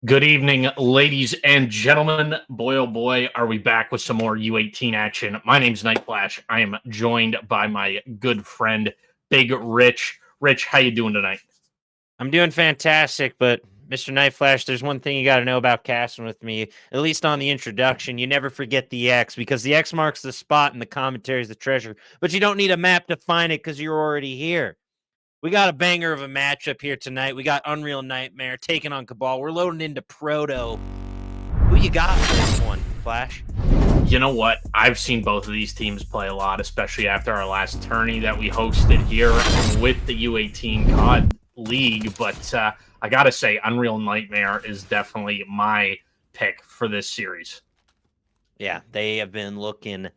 Good evening, ladies and gentlemen. Boy, oh boy, are we back with some more U18 action. My name's Night Flash. I am joined by my good friend, Big Rich. Rich, how you doing tonight? I'm doing fantastic, but Mr. Night Flash, there's one thing you got to know about casting with me, at least on the introduction. You never forget the X, because the X marks the spot and the commentary is the treasure. But you don't need a map to find it because you're already here. We got a banger of a matchup here tonight. We got Unreal Nightmare taking on Cabal. We're loading into Proto. Who you got for this one, Flash? You know what? I've seen both of these teams play a lot, especially after our last tourney that we hosted here with the U18 COD League. But I got to say, Unreal Nightmare is definitely my pick for this series. Yeah, they have been looking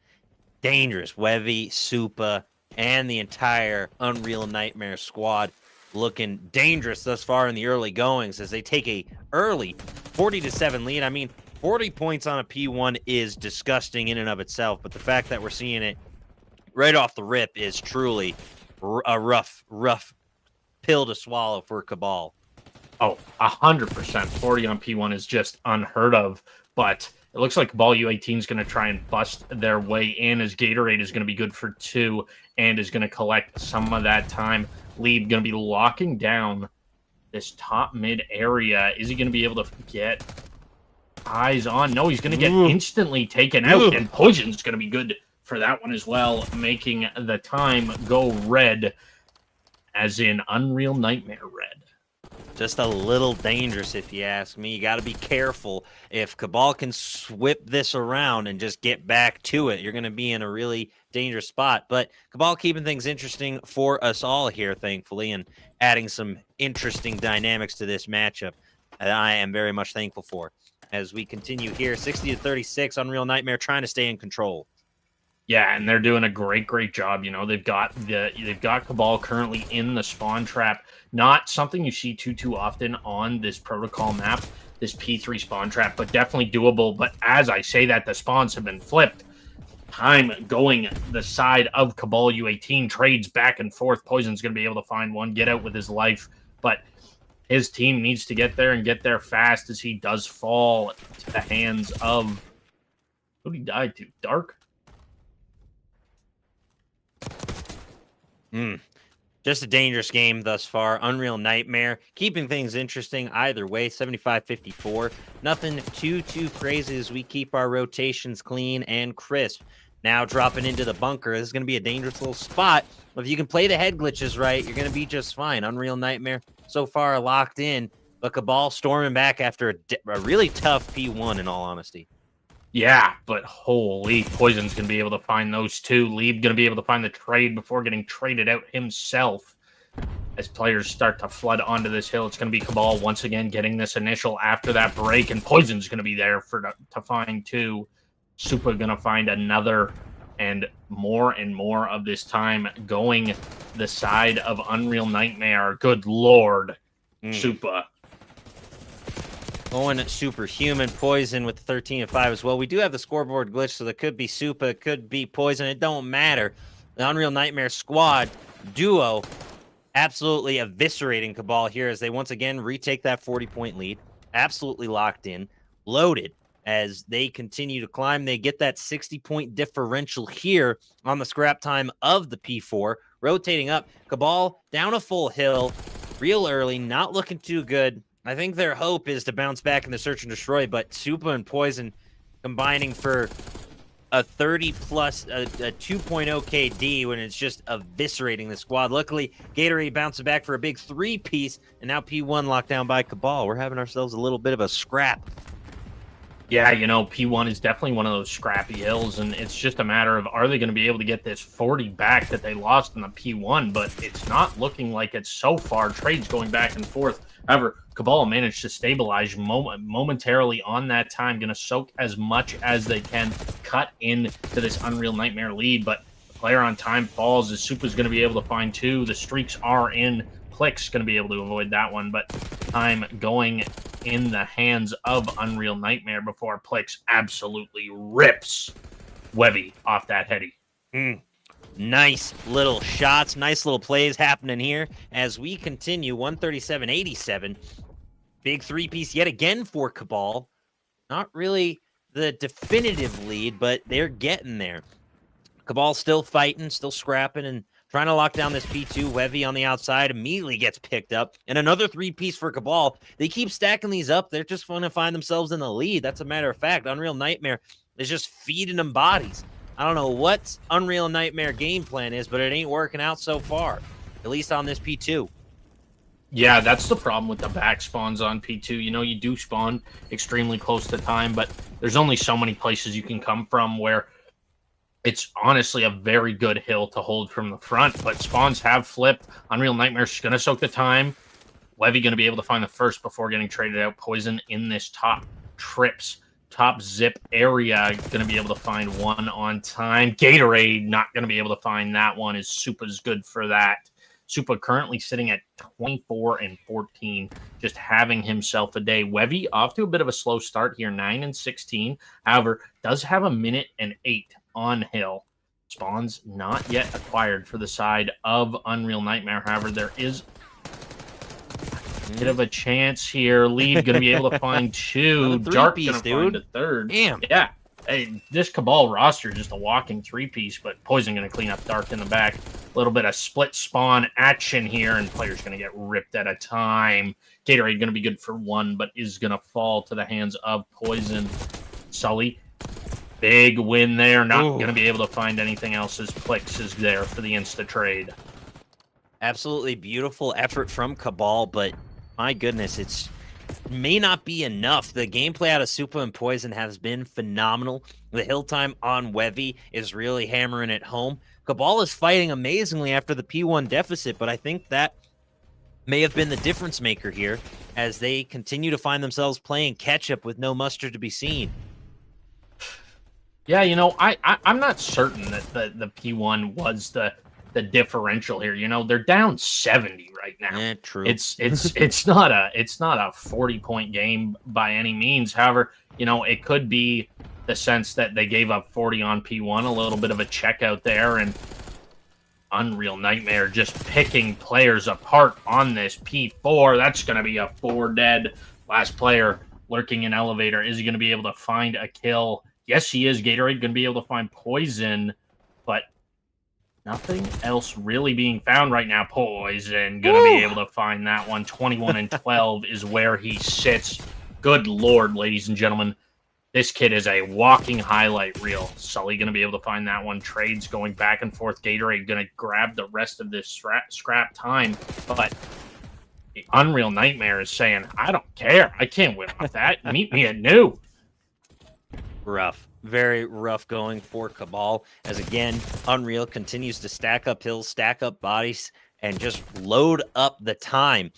dangerous. Wevy, Supa, and the entire Unreal Nightmare squad looking dangerous thus far in the early goings as they take a early 40-7 lead. I mean, 40 points on a P1 is disgusting in and of itself, but the fact that we're seeing it right off the rip is truly a rough pill to swallow for Cabal. Oh, 100%. 40 on P1 is just unheard of, but it looks like Cabal U18 is going to try and bust their way in, as Gatorade is going to be good for 2 and is going to collect some of that time. Lead going to be locking down this top mid area. Is he going to be able to get eyes on? No, he's going to get instantly taken out, and Poison's going to be good for that one as well, making the time go red, as in Unreal Nightmare red. Just a little dangerous, if you ask me. You got to be careful. If Cabal can whip this around and just get back to it, you're going to be in a really dangerous spot. But Cabal keeping things interesting for us all here, thankfully, and adding some interesting dynamics to this matchup that I am very much thankful for. As we continue here, 60-36, Unreal Nightmare trying to stay in control. Yeah, and they're doing a great job. You know, they've got Cabal currently in the spawn trap. Not something you see too often on this protocol map, this P3 spawn trap, but definitely doable. But as I say that, the spawns have been flipped. Time going the side of Cabal U18, trades back and forth. Poison's going to be able to find one, get out with his life, but his team needs to get there and get there fast, as he does fall to the hands of... Who did he die to? Dark? Just a dangerous game thus far. Unreal Nightmare keeping things interesting either way. 75-54. Nothing too crazy as we keep our rotations clean and crisp. Now dropping into the bunker. This is going to be a dangerous little spot. If you can play the head glitches right, you're going to be just fine. Unreal Nightmare so far locked in, but Cabal storming back after a really tough P1, in all honesty. Yeah, but holy, Poison's going to be able to find those two. Lieb going to be able to find the trade before getting traded out himself. As players start to flood onto this hill, it's going to be Cabal once again getting this initial after that break, and Poison's going to be there to find two. Supa going to find another, and more of this time going the side of Unreal Nightmare. Good lord, Supa. Going superhuman. Poison with 13 and 5 as well. We do have the scoreboard glitch, so that could be Supa, it could be Poison. It don't matter. The Unreal Nightmare squad duo absolutely eviscerating Cabal here as they once again retake that 40-point lead. Absolutely locked in, loaded as they continue to climb. They get that 60-point differential here on the scrap time of the P4. Rotating up. Cabal down a full hill real early, not looking too good. I think their hope is to bounce back in the search and destroy, but Supa and Poison combining for a 30-plus, a 2.0 KD when it's just eviscerating the squad. Luckily, Gatorade bouncing back for a big 3-piece, and now P1 locked down by Cabal. We're having ourselves a little bit of a scrap. Yeah, you know, P1 is definitely one of those scrappy hills, and it's just a matter of, are they going to be able to get this 40 back that they lost in the P1, but it's not looking like it so far. Trades going back and forth. However, Cabal managed to stabilize momentarily on that time, going to soak as much as they can, cut into this Unreal Nightmare lead, but the player on time falls as Supa's going to be able to find two. The streaks are in. Plick's going to be able to avoid that one, but time going in the hands of Unreal Nightmare before Plix absolutely rips Webby off that heady. Nice little shots, nice little plays happening here as we continue 137-87. Big three-piece yet again for Cabal. Not really the definitive lead, but they're getting there. Cabal still fighting, still scrapping, and trying to lock down this P2. Wevy on the outside immediately gets picked up. And another three-piece for Cabal. They keep stacking these up. They're just going to find themselves in the lead. That's a matter of fact. Unreal Nightmare is just feeding them bodies. I don't know what Unreal Nightmare game plan is, but it ain't working out so far, at least on this P2. Yeah, that's the problem with the back spawns on P2. You know, you do spawn extremely close to time, but there's only so many places you can come from where it's honestly a very good hill to hold from the front, but spawns have flipped. Unreal Nightmare's going to soak the time. Wevy going to be able to find the first before getting traded out. Poison in this top zip area, going to be able to find one on time. Gatorade not going to be able to find that one, as Supa's good for that. Supa currently sitting at 24 and 14, just having himself a day. Wevy off to a bit of a slow start here, 9 and 16. However, does have 1 minute and 8 on hill. Spawns not yet acquired for the side of Unreal Nightmare. However, there is a bit of a chance here. Lead going to be able to find two. Dark going to find a third. Damn. Yeah. Hey, this Cabal roster just a walking three-piece, but Poison going to clean up Dark in the back. A little bit of split spawn action here, and players going to get ripped at a time. Gatorade going to be good for one, but is going to fall to the hands of Poison. Sully, big win there. Not going to be able to find anything else as Plix is there for the insta-trade. Absolutely beautiful effort from Cabal, but my goodness, it's may not be enough. The gameplay out of Supa and Poison has been phenomenal. The hill time on Wevy is really hammering it home. Cabal is fighting amazingly after the P1 deficit, but I think that may have been the difference maker here as they continue to find themselves playing catch-up with no mustard to be seen. Yeah, you know, I'm not certain that the P1 was the differential here. You know, they're down 70 right now. Yeah, true. It's not a 40-point game by any means. However, you know, it could be the sense that they gave up 40 on P1, a little bit of a check out there, and Unreal Nightmare just picking players apart on this P4. That's going to be a 4 dead. Last player lurking in elevator. Is he going to be able to find a kill? Yes, he is. Gatorade going to be able to find Poison, but nothing else really being found right now. Poison going to be able to find that one. 21 and 12 is where he sits. Good Lord, ladies and gentlemen. This kid is a walking highlight reel. Sully going to be able to find that one. Trades going back and forth. Gatorade going to grab the rest of this scrap time. But the Unreal Nightmare is saying, I don't care. I can't win off that. Meet me at new. Rough. Very rough going for Cabal. As again, Unreal continues to stack up hills, stack up bodies, and just load up the time.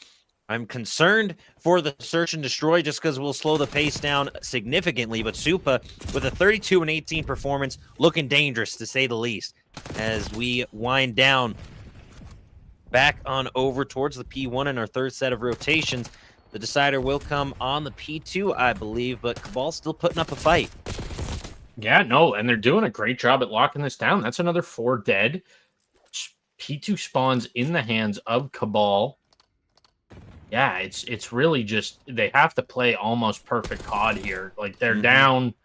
I'm concerned for the search and destroy just because we'll slow the pace down significantly. But Supa, with a 32 and 18 performance, looking dangerous to say the least. As we wind down back on over towards the P1 in our third set of rotations, the decider will come on the P2, I believe, but Cabal's still putting up a fight. Yeah, no, and they're doing a great job at locking this down. That's another 4 dead. P2 spawns in the hands of Cabal. Yeah, it's really just they have to play almost perfect COD here. Like they're down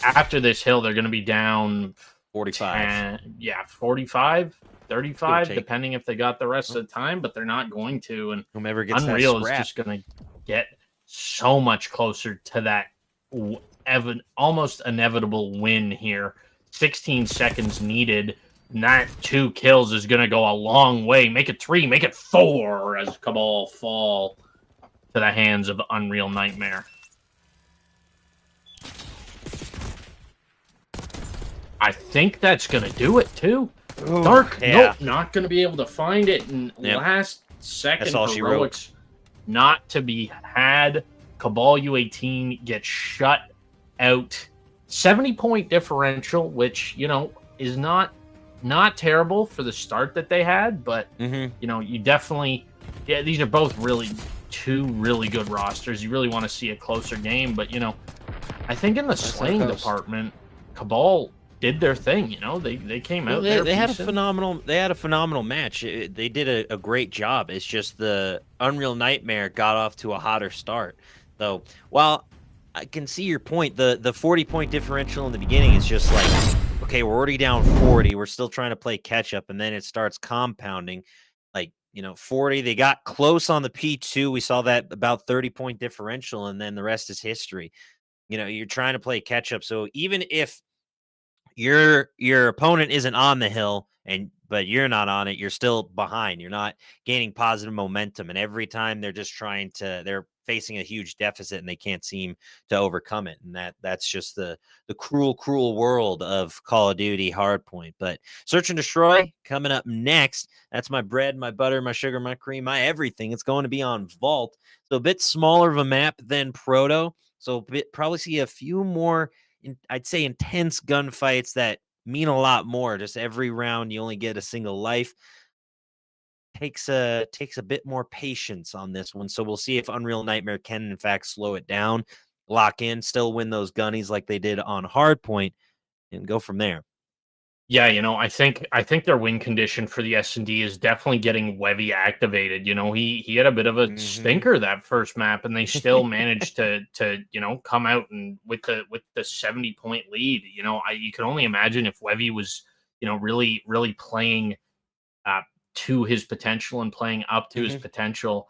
after this hill, they're going to be down 45. 45, 35, depending if they got the rest of the time, but they're not going to. And whomever gets Unreal is just going to get so much closer to that almost inevitable win here. 16 seconds needed. And that 2 kills is going to go a long way. Make it 3, make it 4 as Cabal fall to the hands of Unreal Nightmare. I think that's going to do it, too. Ooh, Dark, nope, not going to be able to find it. And last second heroics not to be had. Cabal U18 gets shut out. 70-point differential, which, you know, is not terrible for the start that they had, but you know, you definitely, these are both really 2 really good rosters. You really want to see a closer game, but you know, I think in the slaying department, Cabal did their thing. You know, they came Well, out there they had a decent. phenomenal match. They did a great job. It's just the Unreal Nightmare got off to a hotter start. So while I can see your point, the 40-point differential in the beginning is just like, okay, we're already down 40. We're still trying to play catch up, and then it starts compounding. Like, 40. They got close on the P2. We saw that about 30-point differential, and then the rest is history. You're trying to play catch up. So even if your opponent isn't on the hill but you're not on it, you're still behind, you're not gaining positive momentum, and every time they're facing a huge deficit and they can't seem to overcome it, and that's just the cruel world of Call of Duty Hardpoint. But Search and Destroy coming up next. That's my bread, my butter, my sugar, my cream, my everything. It's going to be on Vault, so a bit smaller of a map than Proto, so probably see a few more I'd say intense gunfights that mean a lot more. Just every round, you only get a single life. Takes a bit more patience on this one. So we'll see if Unreal Nightmare can in fact slow it down, lock in, still win those gunnies like they did on Hardpoint, and go from there. Yeah, I think their win condition for the S&D is definitely getting Wevy activated. He had a bit of a Mm-hmm. stinker that first map, and they still managed to come out and with the 70-point lead. You can only imagine if Wevy was really playing uh, to his potential and playing up to his Mm-hmm. potential.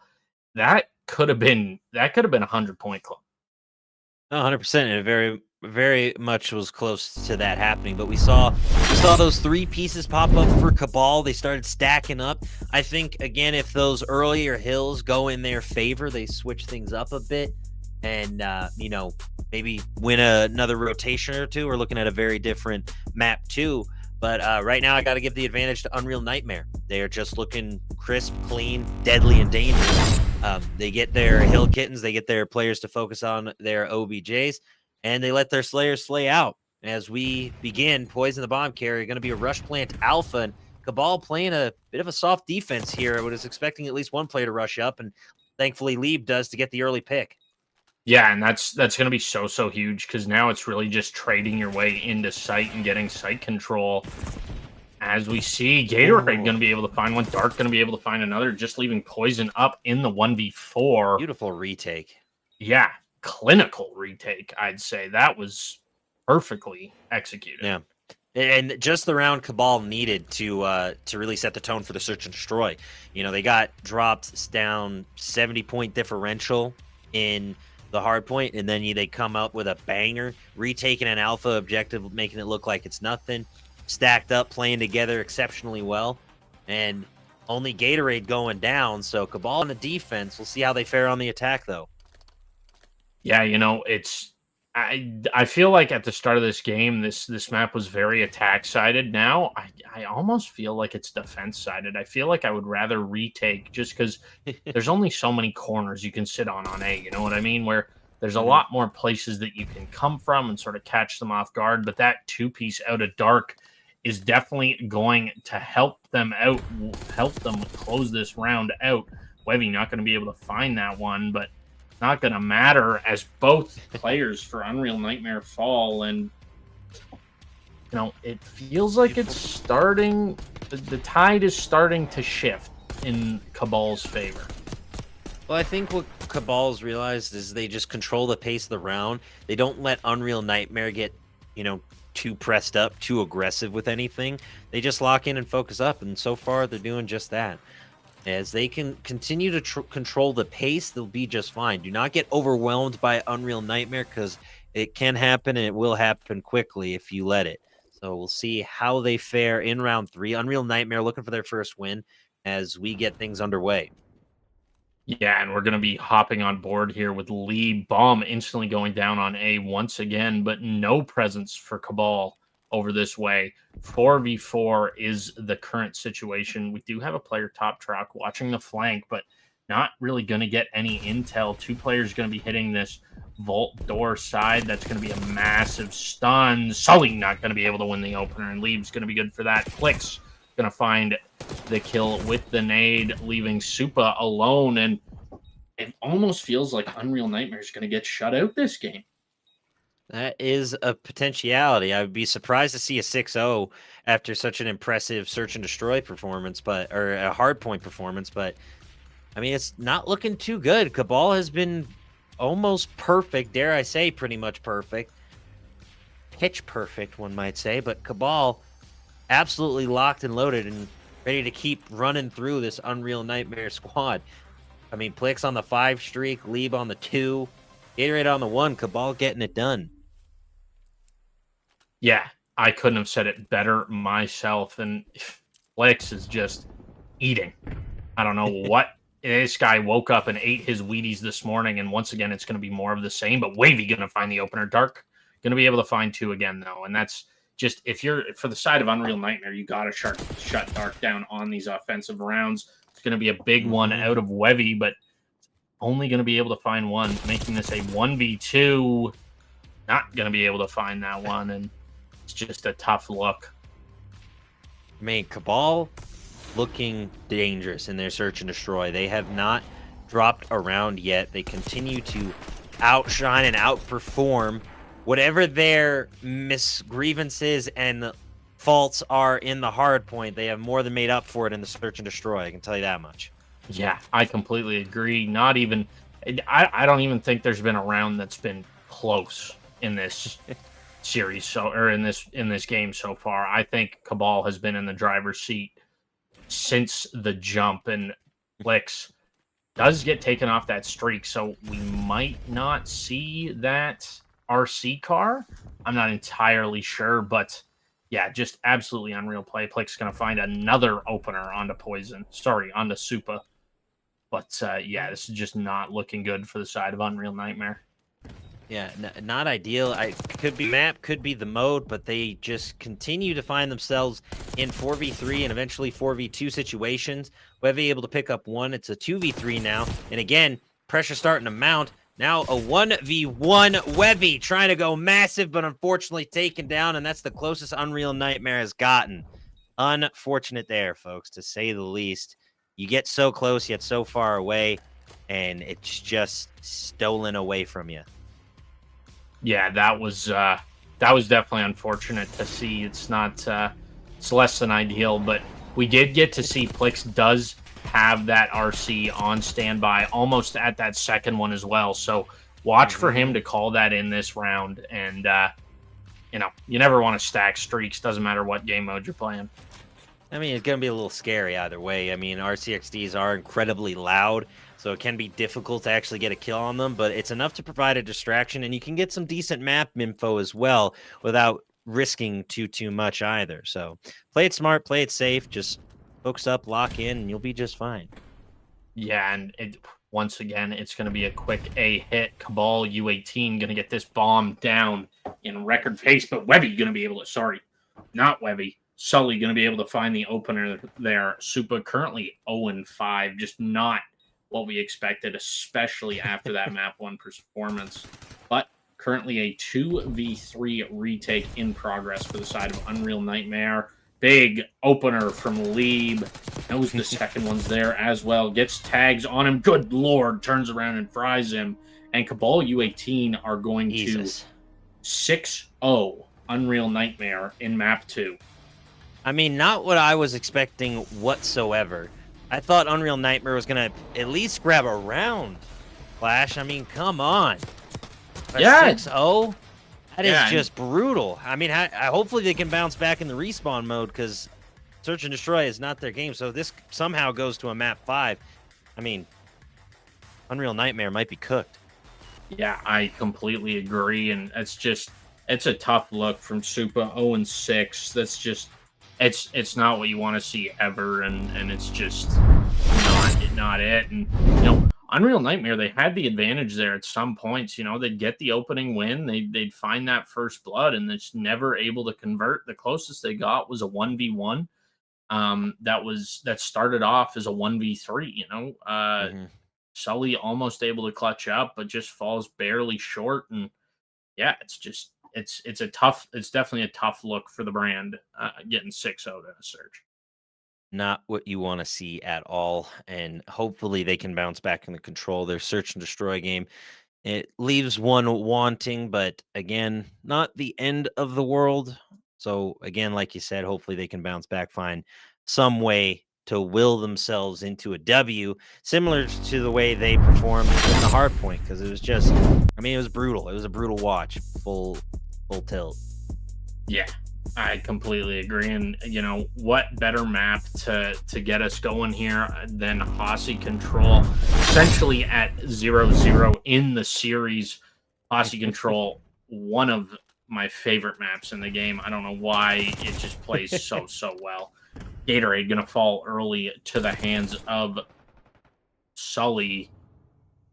That could have been 100-point club. 100%, and it very much was close to that happening. But we saw those three pieces pop up for Cabal. They started stacking up. I think again, if those earlier hills go in their favor, they switch things up a bit, and maybe win another rotation or two. We're looking at a very different map too. But right now, I got to give the advantage to Unreal Nightmare. They are just looking crisp, clean, deadly, and dangerous. They get their hill kittens, they get their players to focus on their OBJs, and they let their slayers slay out. As we begin, Poison the Bomb Carrier going to be a Rush Plant Alpha, and Cabal playing a bit of a soft defense here. I was expecting at least one player to rush up, and thankfully Lieb does to get the early pick. Yeah, and that's going to be so huge because now it's really just trading your way into sight and getting sight control. As we see, Gatorade going to be able to find one, Dark going to be able to find another, just leaving Poison up in the 1v4. Beautiful retake. Yeah, clinical retake, I'd say. That was perfectly executed. Yeah. And just the round Cabal needed to really set the tone for the Search and Destroy. They got dropped down 70-point differential in the hard point, and then they come up with a banger, retaking an alpha objective, making it look like it's nothing, stacked up, playing together exceptionally well, and only Gatorade going down. So Cabal on the defense. We'll see how they fare on the attack, though. Yeah, I feel like at the start of this game, this map was very attack sided. Now I almost feel like it's defense sided. I feel like I would rather retake just because there's only so many corners you can sit on A. You know what I mean? Where there's a lot more places that you can come from and sort of catch them off guard. But that two-piece out of Dark is definitely going to help them out, help them close this round out. Webby not going to be able to find that one, but not going to matter as both players for Unreal Nightmare fall. And, it feels like it's starting, the tide is starting to shift in Cabal's favor. Well, I think what Cabal's realized is they just control the pace of the round. They don't let Unreal Nightmare get, too pressed up, too aggressive with anything. They just lock in and focus up, and so far they're doing just that. As they can continue to control the pace, they'll be just fine. Do not get overwhelmed by Unreal Nightmare, because it can happen, and it will happen quickly if you let it. So we'll see how they fare in round 3. Unreal Nightmare looking for their first win as we get things underway. Yeah, and we're going to be hopping on board here with Lee Bomb instantly going down on A once again, but no presence for Cabal over this way. 4v4 is the current situation. We do have a player top truck watching the flank, but not really going to get any intel. Two players going to be hitting this vault door side. That's going to be a massive stun. Sully not going to be able to win the opener, and Lieb's going to be good for that. Clicks going to find the kill with the nade, leaving Supa alone, and it almost feels like Unreal Nightmare is going to get shut out this game. That is a potentiality. I would be surprised to see a 6-0 after such an impressive search and destroy performance, or a hard point performance. But I mean, it's not looking too good. Cabal has been almost perfect, dare I say, pretty much perfect, pitch perfect, one might say. But Cabal absolutely locked and loaded and ready to keep running through this Unreal Nightmare squad. I mean, Plix on the 5 streak, Lieb on the 2, Gatorade on the 1, Cabal getting it done. Yeah, I couldn't have said it better myself. And Flex is just eating. I don't know what. This guy woke up and ate his Wheaties this morning, and once again, it's going to be more of the same. But Wavy going to find the opener. Dark going to be able to find 2 again, though. And that's just, if you're for the side of Unreal Nightmare, you got to shut Dark down on these offensive rounds. It's going to be a big one out of Wevy, but only going to be able to find 1, making this a 1v2. Not going to be able to find that one, and it's just a tough look. I mean, Cabal looking dangerous in their search and destroy. They have not dropped around yet. They continue to outshine and outperform whatever their misgrievances and faults are in the hard point. They have more than made up for it in the search and destroy. I can tell you that much. Yeah, I completely agree. Not even, I don't even think there's been a round that's been close in this series, or in this game so far. I think Cabal has been in the driver's seat since the jump, and Flix does get taken off that streak, so we might not see that RC car. I'm not entirely sure, but yeah, just absolutely unreal play. Plix going to find another opener onto Poison. Sorry, onto Supa. But yeah, this is just not looking good for the side of Unreal Nightmare. Yeah, not ideal. I could be map, could be the mode, but they just continue to find themselves in 4v3 and eventually 4v2 situations. Wevy able to pick up 1. It's a 2v3 now. And again, pressure starting to mount. Now a 1v1 Wevy trying to go massive, but unfortunately taken down, and that's the closest Unreal Nightmare has gotten. Unfortunate there, folks, to say the least. You get so close, yet so far away, and it's just stolen away from you. Yeah, that was definitely unfortunate to see. It's not it's less than ideal, but we did get to see Plix does have that RC on standby almost at that second one as well. So watch for him to call that in this round. And you know, you never want to stack streaks, doesn't matter what game mode you're playing. I mean, it's going to be a little scary either way. I mean, RCXDs are incredibly loud, so it can be difficult to actually get a kill on them, but it's enough to provide a distraction, and you can get some decent map info as well without risking too much either. So play it smart, play it safe, just focus up, lock in, and you'll be just fine. Yeah, and once again, it's going to be a quick A hit. Cabal U18 going to get this bomb down in record pace, but Webby going to be able to, sorry, not Webby, Sully going to be able to find the opener there. Supa currently 0-5, just not what we expected, especially after that map 1 performance. But currently a 2v3 retake in progress for the side of Unreal Nightmare. Big opener from Lieb. Knows the second one's there as well. Gets tags on him. Good lord. Turns around and fries him. And Cabal U18 are going to 6-0 Unreal Nightmare in map 2. I mean, not what I was expecting whatsoever. I thought Unreal Nightmare was going to at least grab a round. Flash, I mean, come on. A 6-0? That is just brutal. I mean, hopefully they can bounce back in the respawn mode, because Search and Destroy is not their game. So if this somehow goes to a map 5, I mean, Unreal Nightmare might be cooked. Yeah, I completely agree. And it's a tough look from Supa. 0-6. That's just, it's not what you want to see ever, and it's just not it. And you know, Unreal Nightmare, they had the advantage there at some points. You know, they'd get the opening win, they'd find that first blood, and they're just never able to convert. The closest they got was a 1v1. That started off as a 1v3. You know, Sully almost able to clutch up, but just falls barely short. And yeah, it's definitely a tough look for the brand, getting 6-0 in a search. Not what you want to see at all, and hopefully they can bounce back in the control their search and destroy game. It leaves one wanting, but again, not the end of the world. So again, like you said, hopefully they can bounce back, find some way to will themselves into a W, similar to the way they performed in the hard point, because it was just, I mean, it was brutal. It was a brutal watch, full tilt. Yeah, I completely agree. And what better map to get us going here than Hossie Control? Essentially at 0-0 in the series, Hossie Control, one of my favorite maps in the game. I don't know why it just plays so well. Gatorade gonna fall early to the hands of Sully.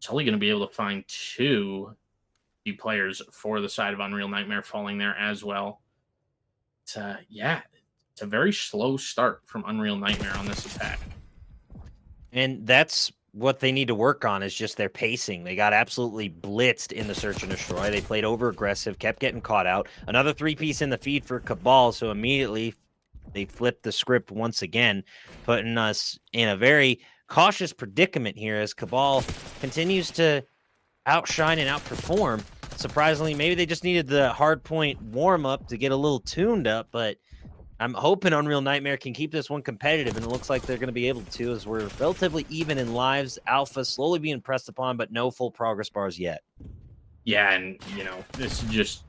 Sully gonna be able to find two players for the side of Unreal Nightmare falling there as well. Yeah, it's a very slow start from Unreal Nightmare on this attack. And that's what they need to work on, is just their pacing. They got absolutely blitzed in the search and destroy. They played over aggressive, kept getting caught out. Another 3-piece in the feed for Cabal, so immediately they flipped the script once again, putting us in a very cautious predicament here as Cabal continues to outshine and outperform. Surprisingly, maybe they just needed the hard point warm up to get a little tuned up, but I'm hoping Unreal Nightmare can keep this one competitive, and it looks like they're going to be able to, as we're relatively even in lives. Alpha slowly being pressed upon, but no full progress bars yet. Yeah, and this is just,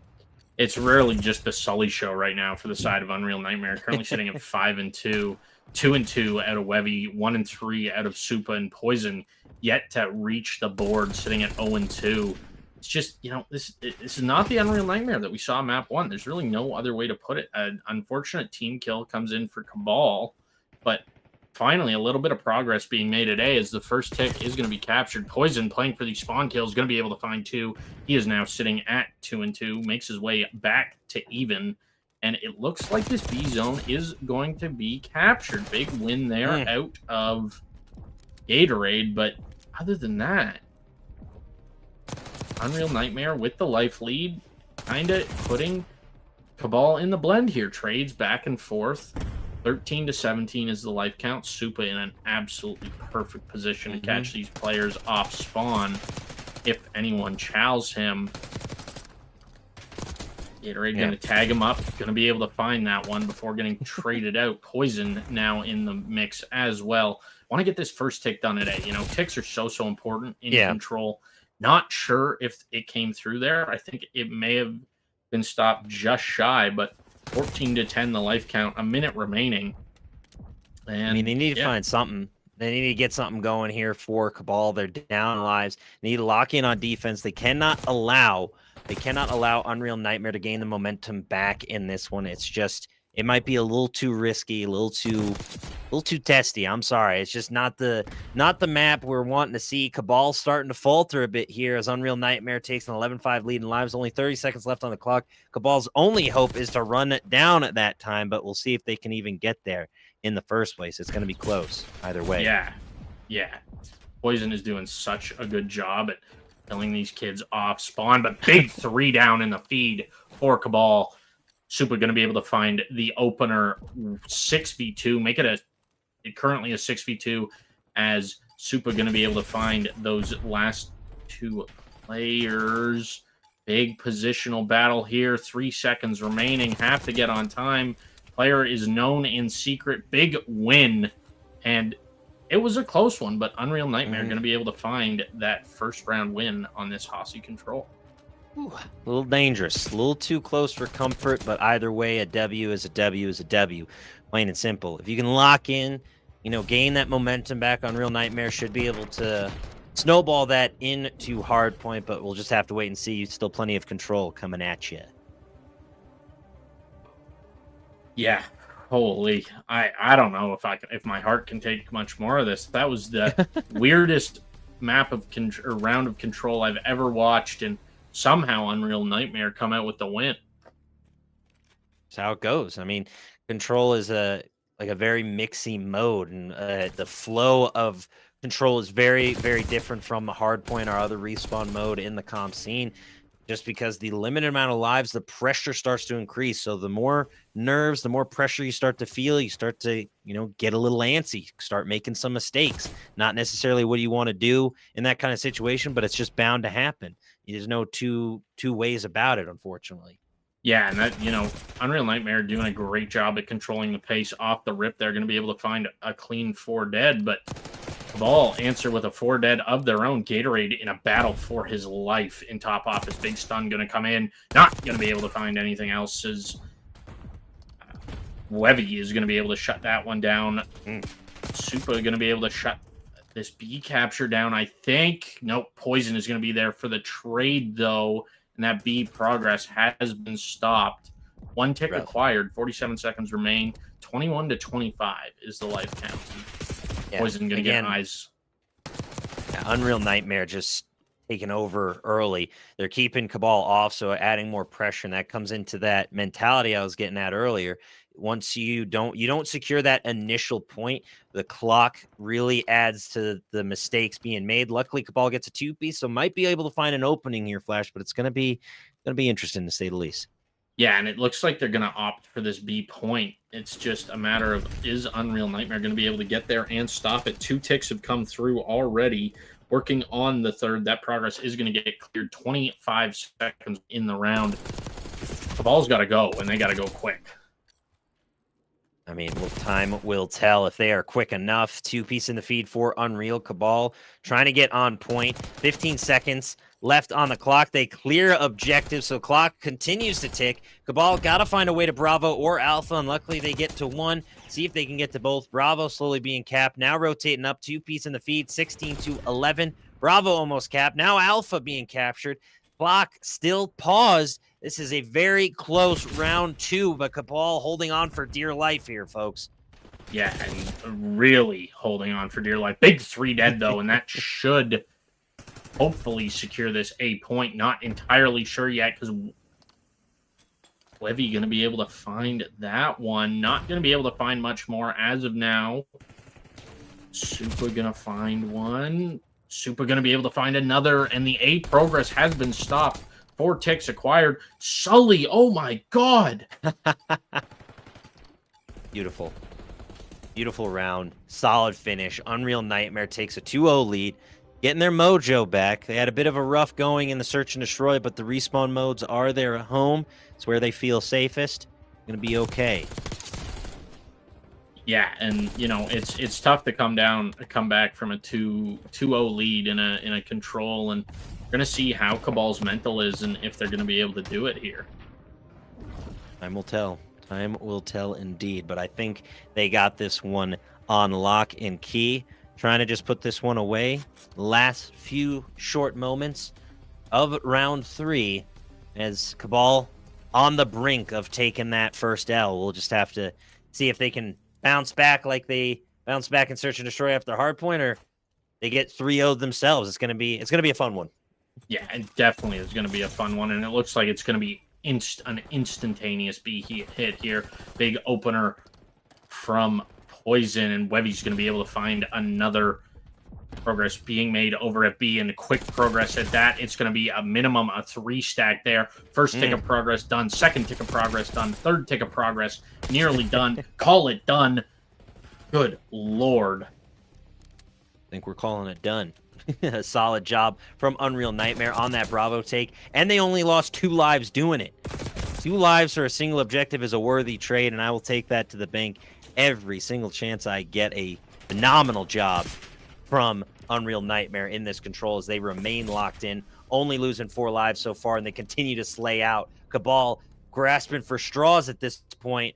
it's rarely just the Sully show right now for the side of Unreal Nightmare. Currently sitting at 5-2, 2-2 out of Webby, 1-3 out of Supa and Poison, yet to reach the board, sitting at 0-2. It's just, this is not the Unreal Nightmare that we saw in map 1. There's really no other way to put it. An unfortunate team kill comes in for Cabal, but finally a little bit of progress being made today as the first tick is going to be captured. Poison, playing for these spawn kills, going to be able to find two. He is now sitting at 2-2, makes his way back to even, and it looks like this B zone is going to be captured. Big win there out of Gatorade, but other than that, Unreal Nightmare with the life lead, kind of putting Cabal in the blend here. Trades back and forth. 13-17 is the life count. Supa in an absolutely perfect position to catch these players off spawn if anyone chows him. Gatorade going to tag him up. Going to be able to find that one before getting traded out. Poison now in the mix as well. Want to get this first tick done today. Ticks are so important in control. Not sure if it came through there. I think it may have been stopped just shy, but 14-10 the life count, a minute remaining. And I mean, they need to find something. They need to get something going here for Cabal. They're down lives. They need to lock in on defense. They cannot allow Unreal Nightmare to gain the momentum back in this one. It's just, it might be a little too risky, a little too testy. I'm sorry. It's just not the map we're wanting to see. Cabal starting to falter a bit here as Unreal Nightmare takes an 11-5 lead in lives. Only 30 seconds left on the clock. Cabal's only hope is to run it down at that time, but we'll see if they can even get there in the first place. It's going to be close either way. Yeah. Poison is doing such a good job at killing these kids off spawn, but big 3 down in the feed for Cabal. Supa going to be able to find the opener 6v2, make it currently a 6v2, as Supa going to be able to find those last two players. Big positional battle here. 3 seconds remaining. Have to get on time. Player is known in secret. Big win. And it was a close one, but Unreal Nightmare going to be able to find that first round win on this Hossie Control. Ooh, a little dangerous, a little too close for comfort, but either way, a W is a W is a W. Plain and simple. If you can lock in, gain that momentum back, Unreal Nightmare should be able to snowball that into hard point, but we'll just have to wait and see. Still plenty of control coming at you. Yeah. Holy, I don't know if my heart can take much more of this. That was the weirdest map of round of control I've ever watched, and somehow Unreal Nightmare come out with the win. That's how it goes. I mean, control is a very mixy mode, and the flow of control is very, very different from the hard point or other respawn mode in the comp scene. just because the limited amount of lives, the pressure starts to increase. So the more nerves, the more pressure you start to feel, you start to, get a little antsy, start making some mistakes. Not necessarily what you want to do in that kind of situation, but it's just bound to happen. There's no two ways about it, unfortunately. Yeah, and that, Unreal Nightmare doing a great job at controlling the pace off the rip. They're going to be able to find a clean 4 dead, but Cabal answer with a 4 dead of their own. Gatorade in a battle for his life in top office. Big stun going to come in. Not going to be able to find anything else. As Wevy is going to be able to shut that one down. Super going to be able to shut this B capture down, I think. Nope, Poison is going to be there for the trade, though. And that B progress has been stopped. 1 tick acquired, 47 seconds remain. 21 to 25 is the life count. Yeah, Poison going to get eyes. Yeah, Unreal Nightmare just taking over early. They're keeping Cabal off, so adding more pressure, and that comes into that mentality I was getting at earlier. Once you don't secure that initial point, the clock really adds to the mistakes being made. Luckily, Cabal gets a 2-piece, so might be able to find an opening here, Flash, but it's gonna be interesting to say the least. Yeah, and it looks like they're gonna opt for this B point. It's just a matter of, is Unreal Nightmare gonna be able to get there and stop it? 2 ticks have come through already. Working on the third, that progress is going to get cleared 25 seconds in the round. The ball's got to go, and they got to go quick. I mean, time will tell if they are quick enough. 2-piece in the feed for Unreal. Cabal trying to get on point. 15 seconds left on the clock. They clear objective, so clock continues to tick. Cabal got to find a way to Bravo or Alpha, and luckily they get to 1. See if they can get to both. Bravo slowly being capped. Now rotating up. 2-piece in the feed. 16 to 11. Bravo almost capped. Now Alpha being captured. Clock still paused. This is a very close round 2, but Cabal holding on for dear life here, folks. Yeah, and really holding on for dear life. Big 3 dead, though, and that should hopefully secure this A point. Not entirely sure yet, because Levy going to be able to find that one. Not going to be able to find much more as of now. Super going to find one. Super going to be able to find another, and the A progress has been stopped. 4 ticks acquired. Sully, oh my god! Beautiful. Beautiful round. Solid finish. Unreal Nightmare takes a 2-0 lead. Getting their mojo back. They had a bit of a rough going in the search and destroy, but the respawn modes are there at home. It's where they feel safest. Going to be okay. Yeah, and it's tough to come back from a 2-0 lead in a control, and we're gonna see how Cabal's mental is and if they're gonna be able to do it here. Time will tell. Time will tell indeed. But I think they got this one on lock and key. Trying to just put this one away. Last few short moments of round 3 as Cabal on the brink of taking that first L. We'll just have to see if they can bounce back like they bounce back and search and destroy after hard point, or they get 3-0'd themselves. It's gonna be a fun one. Yeah, it definitely is gonna be a fun one, and it looks like it's gonna be an instantaneous B hit here. Big opener from Poison, and Wevy's gonna be able to find another progress being made over at B, and quick progress at that. It's going to be a minimum of 3 stack there. First tick of progress done. Second tick of progress done. Third tick of progress nearly done. Call it done. Good Lord. I think we're calling it done. A solid job from Unreal Nightmare on that Bravo take, and they only lost 2 lives doing it. 2 lives for a single objective is a worthy trade, and I will take that to the bank every single chance I get. A phenomenal job from Unreal Nightmare in this control as they remain locked in, only losing 4 lives so far, and they continue to slay out. Cabal grasping for straws at this point.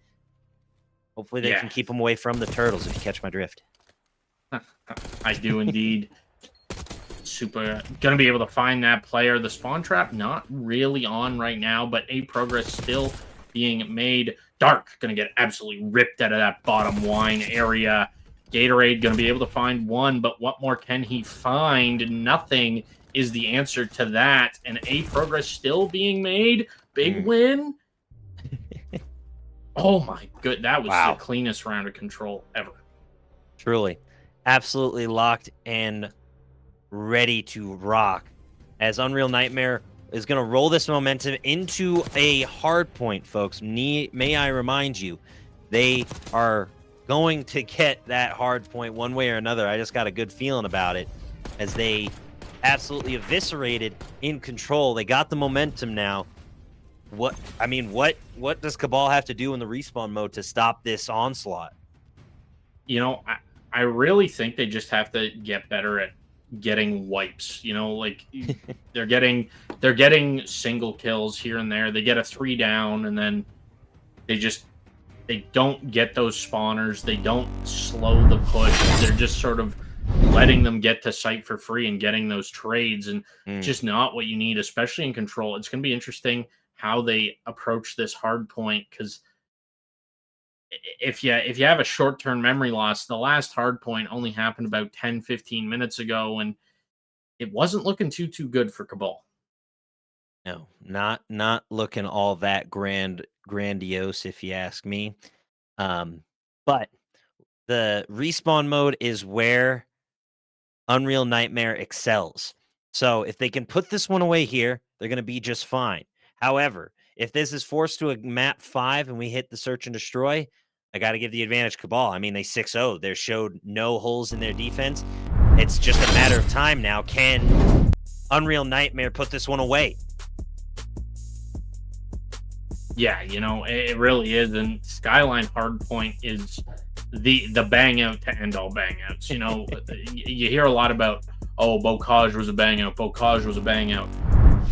Hopefully they can keep them away from the turtles, if you catch my drift. I do indeed. Super gonna be able to find that player. The spawn trap not really on right now, but A progress still being made. Dark gonna get absolutely ripped out of that bottom wine area. Gatorade going to be able to find one, but what more can he find? Nothing is the answer to that. And A progress still being made. Big win. Oh my good. That was the cleanest round of control ever. Truly. Absolutely locked and ready to rock. As Unreal Nightmare is going to roll this momentum into a hard point, folks. May I remind you, they are going to get that hard point one way or another. I just got a good feeling about it as they absolutely eviscerated in control. They got the momentum now. What does Cabal have to do in the respawn mode to stop this onslaught? I really think they just have to get better at getting wipes. Like they're getting single kills here and there. They get a 3 down, and then they don't get those spawners. They don't slow the push. They're just sort of letting them get to site for free and getting those trades, and just not what you need, especially in control. It's going to be interesting how they approach this hard point, because if you have a short-term memory loss, the last hard point only happened about 10-15 minutes ago, and it wasn't looking too good for Cabal. No, not looking all that grandiose, if you ask me. But the respawn mode is where Unreal Nightmare excels. So if they can put this one away here, they're going to be just fine. However, if this is forced to a map 5 and we hit the search and destroy, I got to give the advantage Cabal. I mean, they 6-0. They showed no holes in their defense. It's just a matter of time now. Can Unreal Nightmare put this one away? Yeah, it really is. And Skyline Hardpoint is the bang out to end all bang outs. You hear a lot about, Bocage was a bang out. Bocage was a bang out.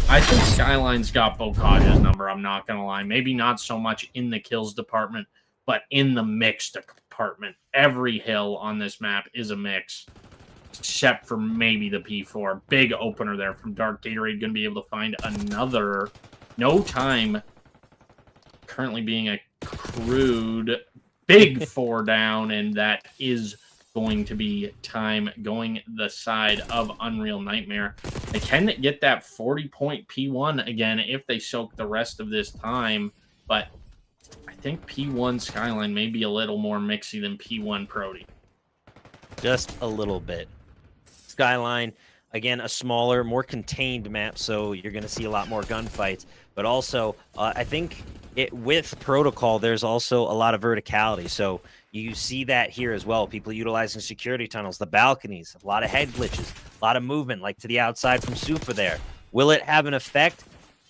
I think Skyline's got Bocage's number. I'm not going to lie. Maybe not so much in the kills department, but in the mix department. Every hill on this map is a mix, except for maybe the P4. Big opener there from Dark Gatorade. Going to be able to find another. No time. Currently being accrued. Big 4 down, and that is going to be time going the side of Unreal Nightmare. They can get that 40-point P1 again if they soak the rest of this time, but I think P1 Skyline may be a little more mixy than P1 Prody. Just a little bit. Skyline, again, a smaller, more contained map, so you're going to see a lot more gunfights. But also, I think with Protocol, there's also a lot of verticality. So you see that here as well. People utilizing security tunnels, the balconies, a lot of head glitches, a lot of movement, like to the outside from Super there. Will it have an effect?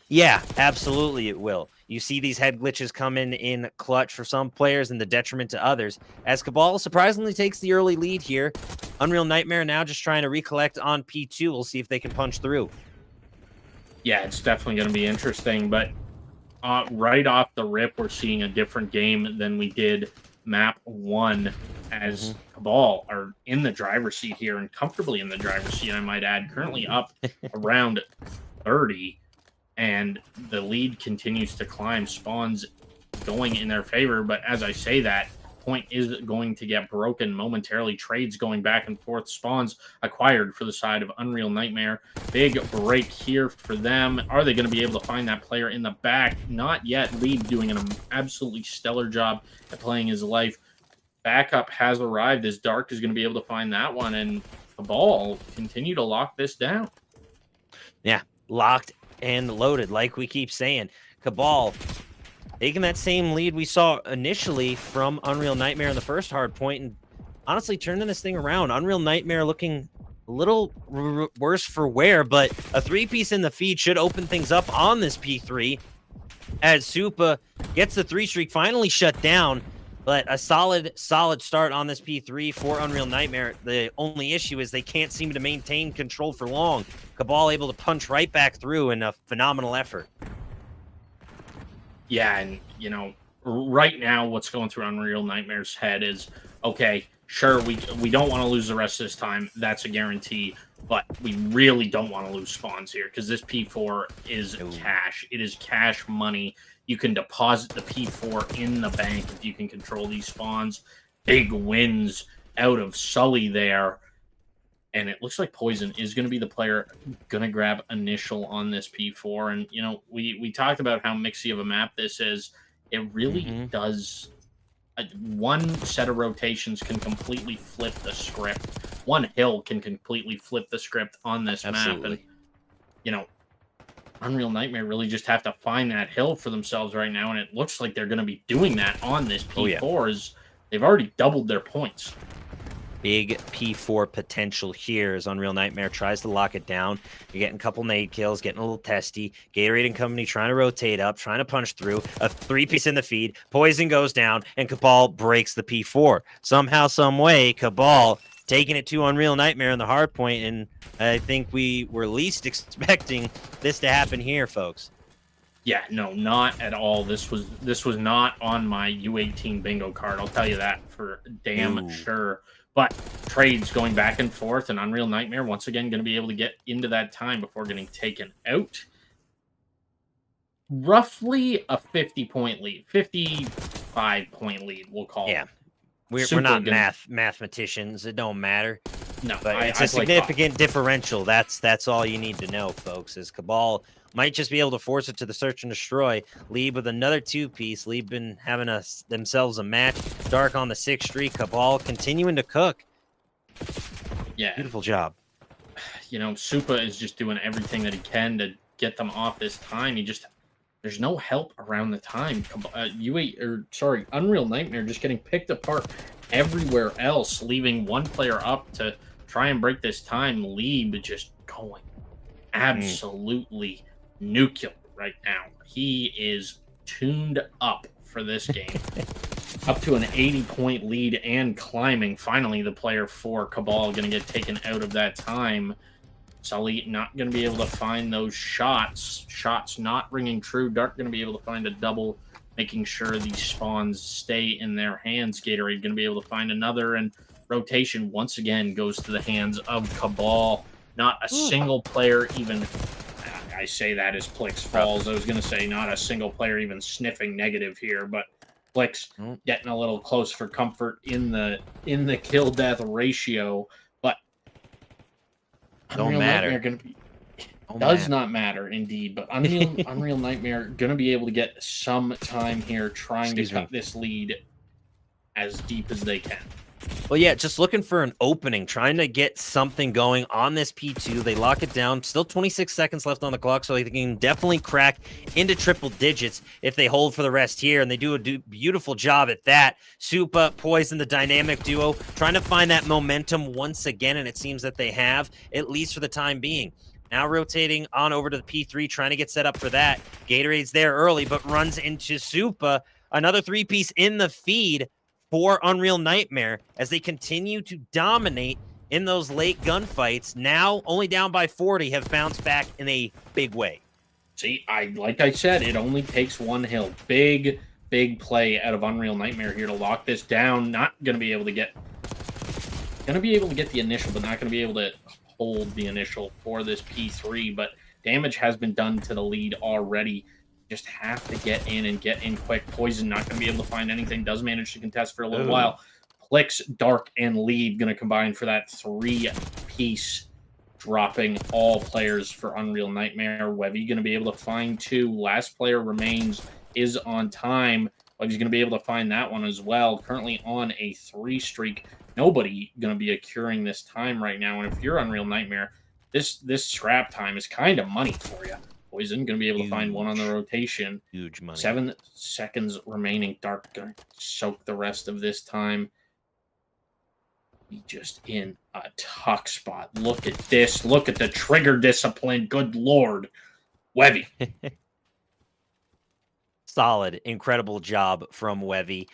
Yeah, absolutely it will. You see these head glitches come in clutch for some players and the detriment to others. As Cabal surprisingly takes the early lead here, Unreal Nightmare now just trying to recollect on P2. We'll see if they can punch through. Yeah, it's definitely going to be interesting, but right off the rip, we're seeing a different game than we did map 1, as Cabal are in the driver's seat here, and comfortably in the driver's seat, I might add, currently up around 30, and the lead continues to climb. Spawns going in their favor, but as I say that, point is going to get broken momentarily. Trades going back and forth. Spawns acquired for the side of Unreal Nightmare. Big break here for them. Are they going to be able to find that player in the back? Not yet. Lead doing an absolutely stellar job at playing his life. Backup has arrived as Dark is going to be able to find that one, and Cabal continue to lock this down. Yeah, locked and loaded, like we keep saying. Cabal taking that same lead we saw initially from Unreal Nightmare in the first hard point, and honestly turning this thing around. Unreal Nightmare looking a little worse for wear, but a 3-piece in the feed should open things up on this P3 as Supa gets the 3-streak finally shut down. But a solid start on this P3 for Unreal Nightmare. The only issue is they can't seem to maintain control for long. Cabal able to punch right back through in a phenomenal effort. Yeah, and, right now what's going through Unreal Nightmare's head is, okay, sure, we don't want to lose the rest of this time. That's a guarantee. But we really don't want to lose spawns here, because this P4 is cash. It is cash money. You can deposit the P4 in the bank if you can control these spawns. Big wins out of Sully there. And it looks like Poison is going to be the player going to grab initial on this P4. And, we talked about how mixy of a map this is. It really does. One set of rotations can completely flip the script. One hill can completely flip the script on this map. And, Unreal Nightmare really just have to find that hill for themselves right now, and it looks like they're going to be doing that on this P4 as they've already doubled their points. Big P4 potential here as Unreal Nightmare tries to lock it down. You're getting a couple nade kills, getting a little testy. Gatorade and company trying to rotate up, trying to punch through. A 3-piece in the feed. Poison goes down, and Cabal breaks the P4. Somehow, some way, Cabal taking it to Unreal Nightmare in the hard point, and I think we were least expecting this to happen here, folks. Yeah, no, not at all. This was not on my U18 bingo card. I'll tell you that for damn sure. But trades going back and forth, and Unreal Nightmare once again going to be able to get into that time before getting taken out. Roughly a 50-point lead, 55-point lead, we'll call it. Yeah, we're not mathematicians. It don't matter. No, but it's a significant differential. That's all you need to know, folks. Is Cabal might just be able to force it to the search and destroy. Lead with another 2-piece. Lead been having themselves a match. Dark on the 6th streak. Cabal continuing to cook. Yeah, beautiful job. You know, Supa is just doing everything that he can to get them off this time. There's no help around the time. Unreal Nightmare just getting picked apart everywhere else, leaving one player up to try and break this time. Leeb just going absolutely nuclear right now. He is tuned up for this game. Up to an 80-point lead and climbing. Finally, the player for Cabal going to get taken out of that time. Sully not going to be able to find those shots. Shots not ringing true. Dark going to be able to find a double, making sure these spawns stay in their hands. Gatorade going to be able to find another, and rotation once again goes to the hands of Cabal. Not a single player even... I say that as Plix falls. I was going to say not a single player even sniffing negative here, but Plix getting a little close for comfort in the kill-death ratio. But Unreal Nightmare going to be... not matter, indeed. But Unreal Nightmare going to be able to get some time here trying to cut this lead as deep as they can. Well, yeah, just looking for an opening, trying to get something going on this P2. They lock it down. Still 26 seconds left on the clock, so they can definitely crack into triple digits if they hold for the rest here, and they do a beautiful job at that. Supa, Poison, the dynamic duo, trying to find that momentum once again, and it seems that they have, at least for the time being. Now rotating on over to the P3, trying to get set up for that. Gatorade's there early, but runs into Supa. Another 3-piece in the feed for Unreal Nightmare as they continue to dominate in those late gunfights. Now only down by 40, have bounced back in a big way. See, like I said, it only takes one hill. Big play out of Unreal Nightmare here to lock this down. Not going to be able to get the initial, but not going to be able to hold the initial for this P3. But damage has been done to the lead already. Just have to get in quick. Poison not going to be able to find anything. Does manage to contest for a little while. Plix, Dark, and Lead going to combine for that 3-piece, dropping all players for Unreal Nightmare. Webby going to be able to find 2. Last player remains is on time. Webby's going to be able to find that one as well. Currently on a 3 streak. Nobody going to be accruing this time right now. And if you're Unreal Nightmare, this scrap time is kind of money for you. Poison going to be able to find one on the rotation. Huge money. 7 seconds remaining. Dark going to soak the rest of this time. Be just in a tuck spot. Look at this. Look at the trigger discipline. Good Lord. Webby. Solid. Incredible job from Webby.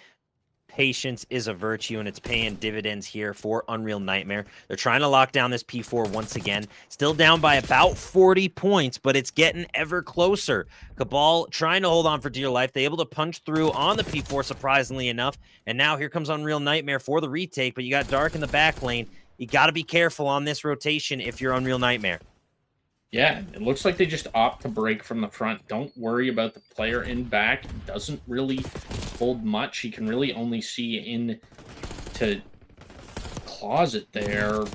Patience is a virtue, and it's paying dividends here for Unreal Nightmare. They're trying to lock down this P4 once again. Still down by about 40 points, but it's getting ever closer. Cabal trying to hold on for dear life. They able to punch through on the P4, surprisingly enough. And now here comes Unreal Nightmare for the retake, but you got Dark in the back lane. You got to be careful on this rotation if you're Unreal Nightmare. Yeah, it looks like they just opt to break from the front. Don't worry about the player in back. He doesn't really hold much. He can really only see into closet there.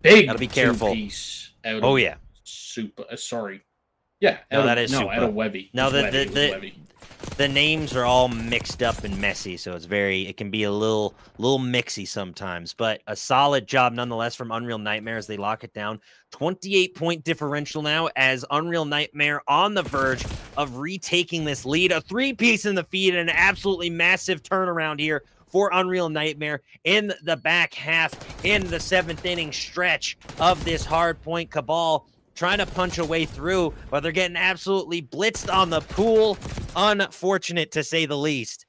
Big gotta be careful. Piece out of yeah. Supa. Sorry. Yeah. No, that is Supa. Out of Webby. No, the names are all mixed up and messy, so it can be a little mixy sometimes, but a solid job nonetheless from Unreal Nightmare as they lock it down. 28-point differential now as Unreal Nightmare on the verge of retaking this lead. A three-piece in the feed and an absolutely massive turnaround here for Unreal Nightmare in the back half in the 7th inning stretch of this hard point. Cabal trying to punch a way through, but they're getting absolutely blitzed on the pool. Unfortunate, to say the least.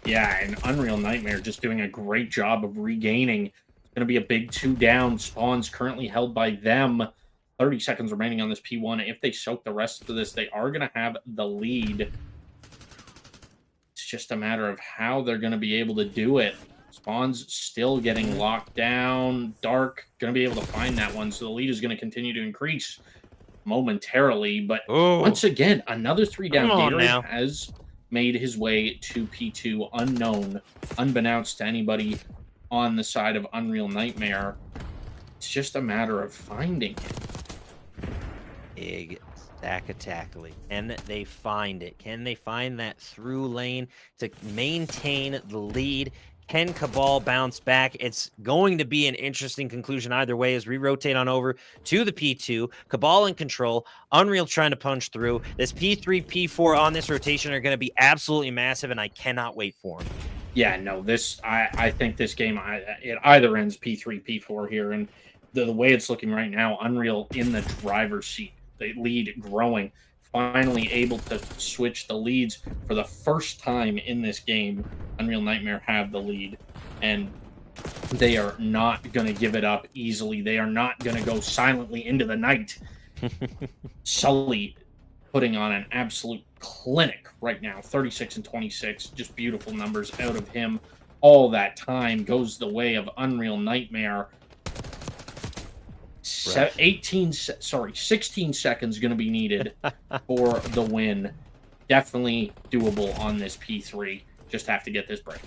Yeah, and Unreal Nightmare just doing a great job of regaining. It's going to be a big 2 down. Spawn's currently held by them. 30 seconds remaining on this P1. If they soak the rest of this, they are going to have the lead. It's just a matter of how they're going to be able to do it. Spawn's still getting locked down. Dark going to be able to find that one, so the lead is going to continue to increase momentarily. But once again, another 3 down. Gatorade has made his way to P2 unknown, unbeknownst to anybody on the side of Unreal Nightmare. It's just a matter of finding it. Big stack of tackling. Can they find it? Can they find that through lane to maintain the lead? Can Cabal bounce back? It's going to be an interesting conclusion either way as we rotate on over to the P2. Cabal in control. Unreal trying to punch through. This P3, P4 on this rotation are going to be absolutely massive, and I cannot wait for them. Yeah, no, I think this game, it either ends P3, P4 here, and the way it's looking right now, Unreal in the driver's seat. The lead growing. Finally able to switch the leads for the first time in this game. Unreal Nightmare have the lead, and they are not going to give it up easily. They are not going to go silently into the night. Sully putting on an absolute clinic right now. 36 and 26, just beautiful numbers out of him. All that time goes the way of Unreal Nightmare. 16 seconds going to be needed for the win. Definitely doable on this P3. Just have to get this break.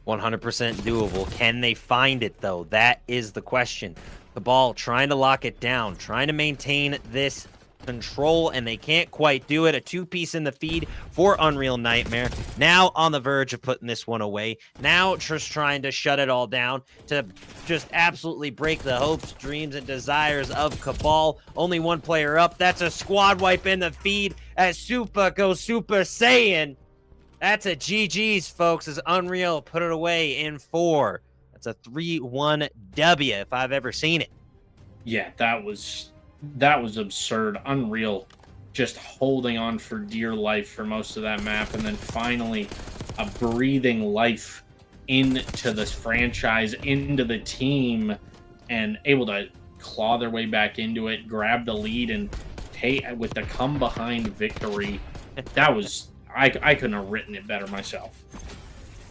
100% doable. Can they find it, though? That is the question. Cabal trying to lock it down, trying to maintain this control, and they can't quite do it. A two-piece in the feed for Unreal Nightmare. Now on the verge of putting this one away. Now just trying to shut it all down, to just absolutely break the hopes, dreams, and desires of Cabal. Only one player up. That's a squad wipe in the feed as Super goes Super Saiyan. That's a GG's, folks, as Unreal put it away in 4. That's a 3-1 W if I've ever seen it. Yeah, that was absurd. Unreal just holding on for dear life for most of that map, and then finally a breathing life into this franchise, into the team, and able to claw their way back into it, grab the lead, and take with the come behind victory. That was I couldn't have written it better myself.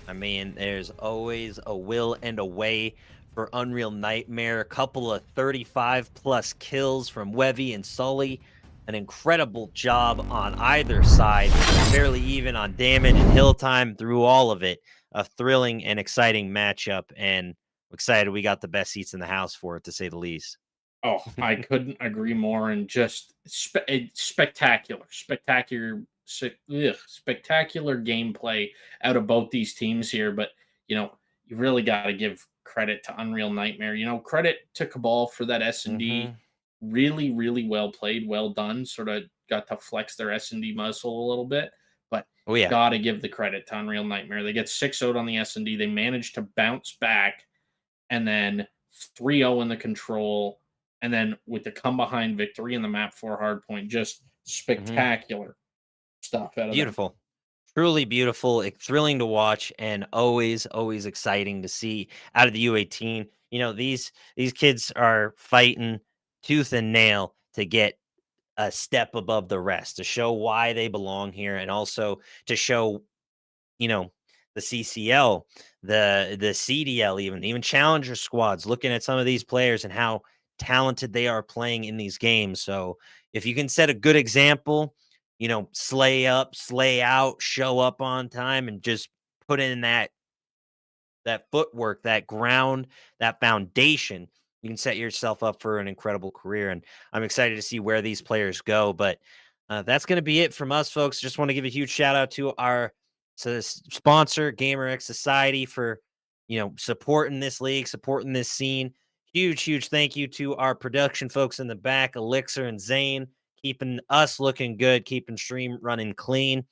I mean, there's always a will and a way for Unreal Nightmare. A couple of 35-plus kills from Wevy and Sully. An incredible job on either side. Fairly even on damage and hill time through all of it. A thrilling and exciting matchup, and I'm excited we got the best seats in the house for it, to say the least. Oh, I couldn't agree more, and just spectacular gameplay out of both these teams here. But you really got to give credit to Unreal Nightmare. Credit to Cabal for that S&D. Really, really well played, well done. Sort of got to flex their S&D muscle a little bit, but got to give the credit to Unreal Nightmare. They get 6-0 on the S&D. They managed to bounce back, and then 3-0 in the control, and then with the come behind victory in the map 4 hardpoint. Just spectacular stuff out of beautiful. Truly beautiful, thrilling to watch, and always exciting to see out of the U18. These kids are fighting tooth and nail to get a step above the rest, to show why they belong here, and also to show, the CCL, the CDL, even challenger squads, looking at some of these players and how talented they are playing in these games. So if you can set a good example, slay up, slay out, show up on time, and just put in that footwork, that ground, that foundation, you can set yourself up for an incredible career. And I'm excited to see where these players go. But That's going to be it from us, folks. Just want to give a huge shout out to our sponsor, GamerX Society, for supporting this league, supporting this scene. Huge thank you to our production folks in the back, Elixir and Zane, keeping us looking good, keeping stream running clean.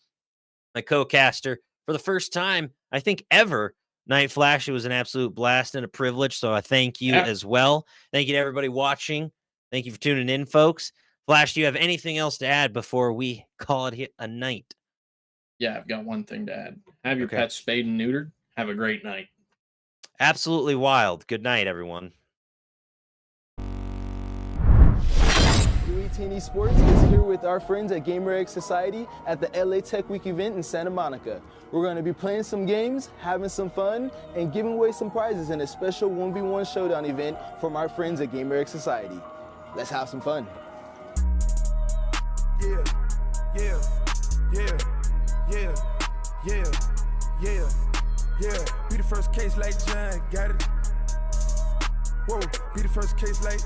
My co-caster for the first time, I think ever, Night Flash. It was an absolute blast and a privilege. So I thank you as well. Thank you to everybody watching. Thank you for tuning in, folks. Flash, do you have anything else to add before we call it a night? Yeah, I've got one thing to add. Have your pets spayed and neutered. Have a great night. Absolutely wild. Good night, everyone. U18 Esports is here with our friends at GamerX Society at the LA Tech Week event in Santa Monica. We're going to be playing some games, having some fun, and giving away some prizes in a special 1v1 showdown event from our friends at GamerX Society. Let's have some fun. Yeah. Be the first case like John, got it. Whoa, be the first case like.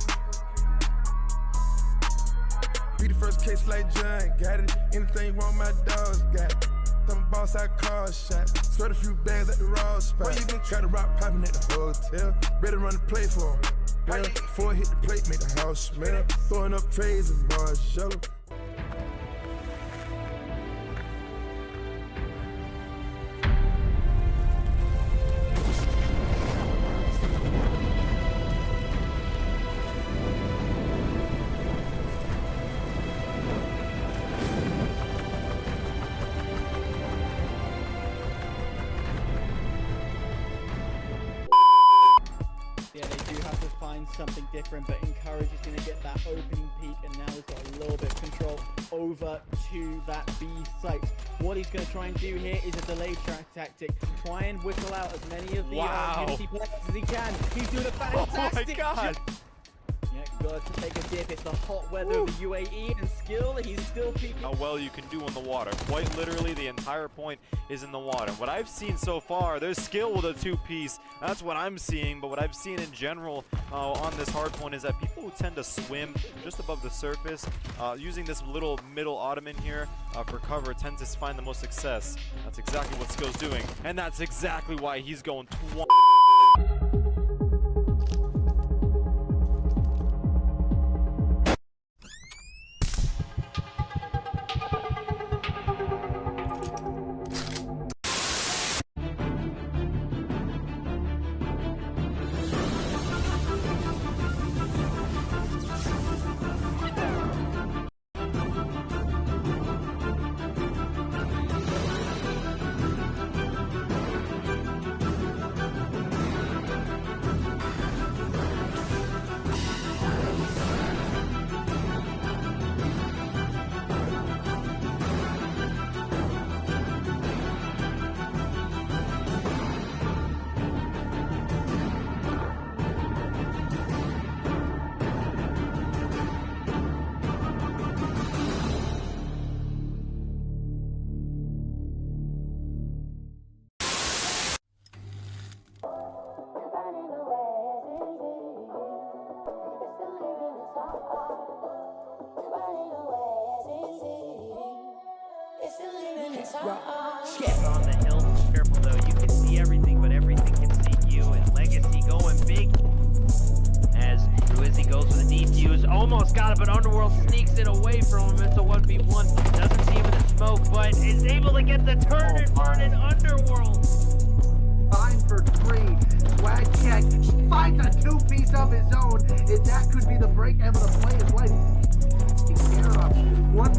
Be the first case like John, got it. Anything wrong, my dogs got it. Them boss, I call shot. Sweat a few bags at the raw spot. Where you been? Got a rock popping at the hotel. Better run the play for him. Yeah. Before I hit the plate, make the house smell. Throwing up trays and Marshall. Something different, but Encourage is going to get that opening peak, and now he's got a little bit of control over to that B site. What he's going to try and do here is a delayed track tactic, try and whistle out as many of the Unity players as he can. He's doing a fantastic job. Yeah, got to take a dip. It's the hot weather of the UAE, and skill, he's still peaking. How well you can do in the water. Quite literally, the entire point is in the water. What I've seen so far, there's skill with a two-piece. That's what I'm seeing, but what I've seen in general on this hard point is that people who tend to swim just above the surface, using this little middle ottoman here for cover, tend to find the most success. That's exactly what Skill's doing, and that's exactly why he's going 20. On the hill, careful though. You can see everything, but everything can see you. And Legacy going big as Ruizzi goes for the defuse. Almost got it, but Underworld sneaks it away from him. It's a 1v1. Doesn't see him in the smoke, but is able to get the turn and burn in Underworld. 5 for 3. Swag check. Finds a two-piece of his own. And that could be the break able to play.